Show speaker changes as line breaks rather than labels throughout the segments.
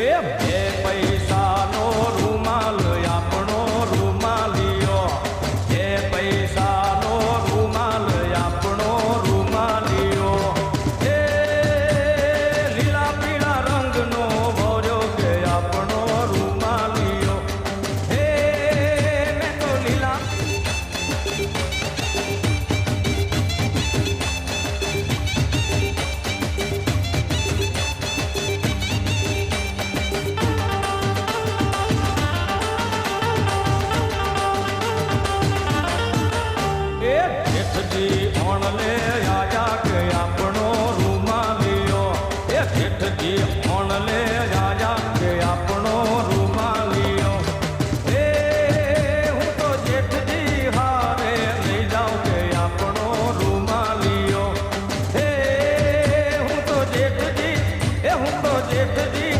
એ બે પૈસાનો રૂમાલ આપણો રૂમાલિયો, બે પૈસાનો રૂમાલ આપણો રૂમાલિયો, એ લીલા પીળા રંગનો ભર્યો કે આપણો રૂમાલિયો, હે મેં તો લીલા ઓણલે આયા કે આપણો રૂમાલિયો, એ જેઠજી ઓણલે આયા કે આપણો રૂમાલિયો, એ હું તો જેઠજી હારે લઈ જાઉં કે આપણો રૂમાલિયો, હે હું તો જેઠજી, એ હું તો જેઠજી,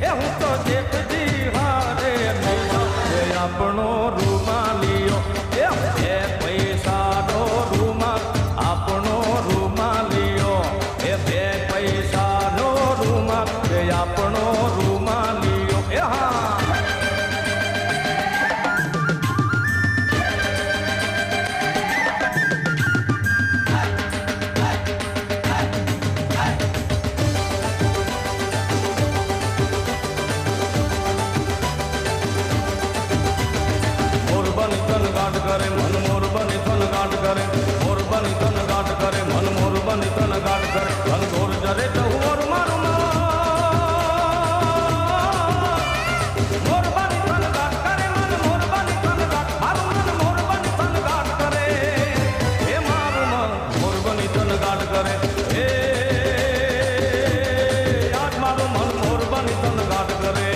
એ હું તો જેઠજી હારે લઈ જાઉં કે આપણો રૂમાલિયો, એ પૈસાનો રૂમાલ આપણો રૂમાલિયો, એ બે પૈસાનો રૂમાલ એ આપણો રૂમાલિયો, એ હા મોરબની તન ગાંઠ કરે મન, મોરબની તન ગાંઠ કરે, મોરબની તન ગાંઠ કરે મન, મોરબની તન ગાંઠ કરે, મન ગોર જરે તો ઓર મારું મોરબની તન ગાંઠ કરે મન, મોરબની તન ગાંઠ મારું મન, મોરબની તન ગાંઠ કરે, એ મારું મન મોરબની તન ગાંઠ કરે, એ આજ મારું મન મોરબની તન ગાંઠ કરે.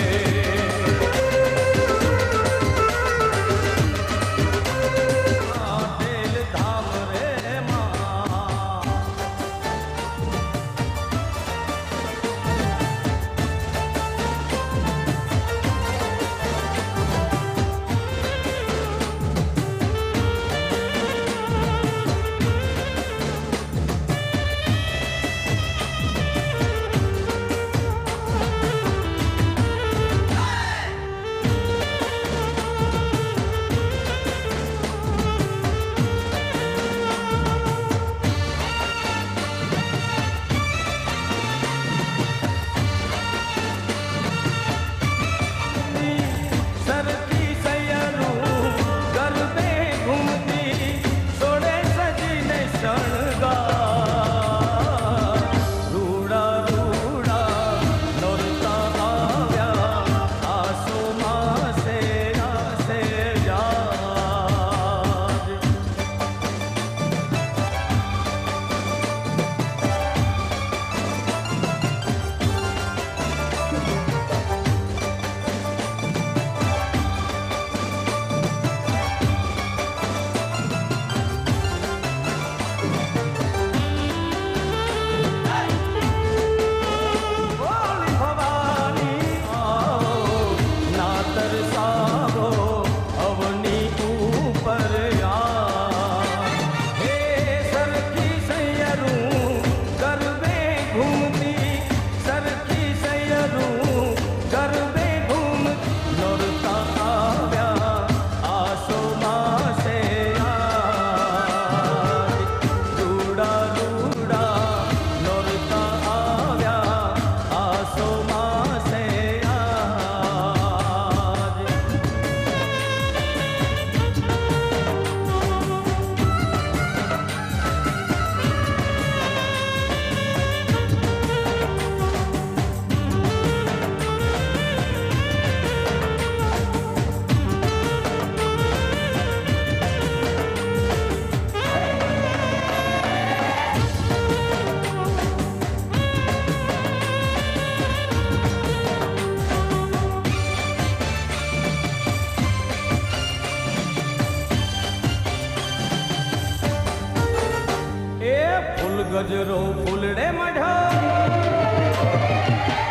ગજરો ફૂલડે મઢા,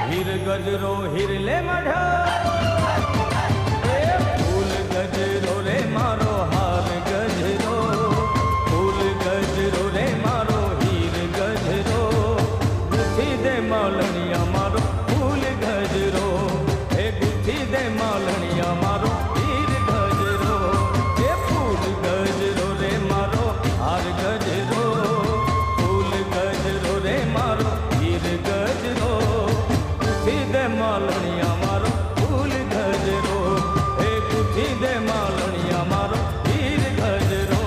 હીર ગજરો હીરલે મઢા, એ ફૂલ ગજરો રે મારો હાર ગજરો, ફૂલ ગજરો રે મારો હીર ગજરો, નથી દે માલણિયા મારો ફૂલ ગજરો. માલણિયા મારો ફૂલ ગજરો, એ ગુથી દે માલણિયા મારો હીર ગજરો.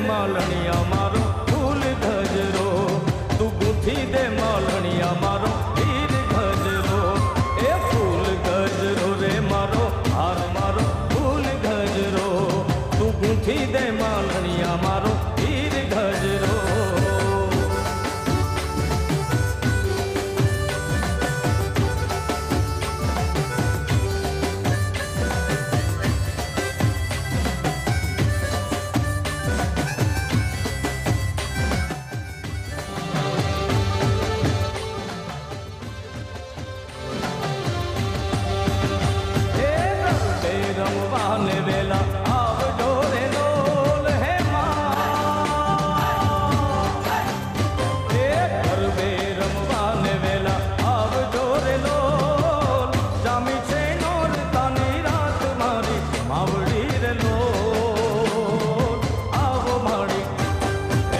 માલણિયા મારો ફૂલ ગજરો, તું ગુથી દે માલણિયા મારો હીર ગજરો, એ ફૂલ ગજરો રે મારો હાર મારો ફૂલ ગજરો, તું ગુથી દે માલણિયા મારો હીર ગજરો. રમવાને વેલા આવજો રે લોલ હે માં, એ ગરબે રમવાને વેલા આવજો રે લોલ, જામી છે નોરતાની રાત મારી માવડી રે લોલ. આવો માડી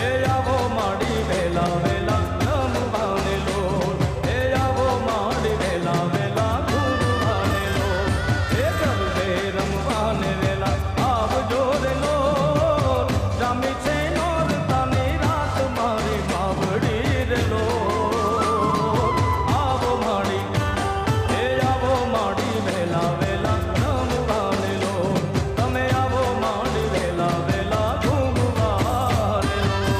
એ આવો માડી વેલા વેલા રમવાને લોલ, એ આવો માડી વેલા વેલા ઘૂમવાને લોલ, એ ગરબે રમવાને વેલા આવજો રે લોલ, જામી છે નોરતાની રાત મારી માવડી રે લોલ. આવો માડી એ આવો માડી વેલા વેલા રમવાને લોલ, તમે આવો માડી વેલા વેલા ઘૂમવાને લોલ.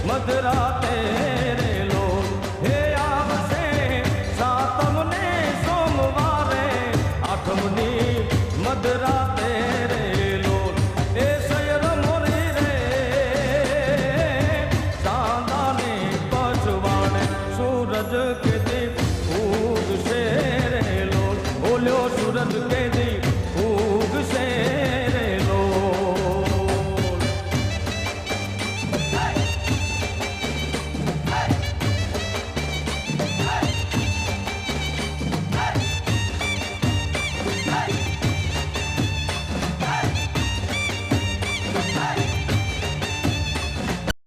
મધરાતે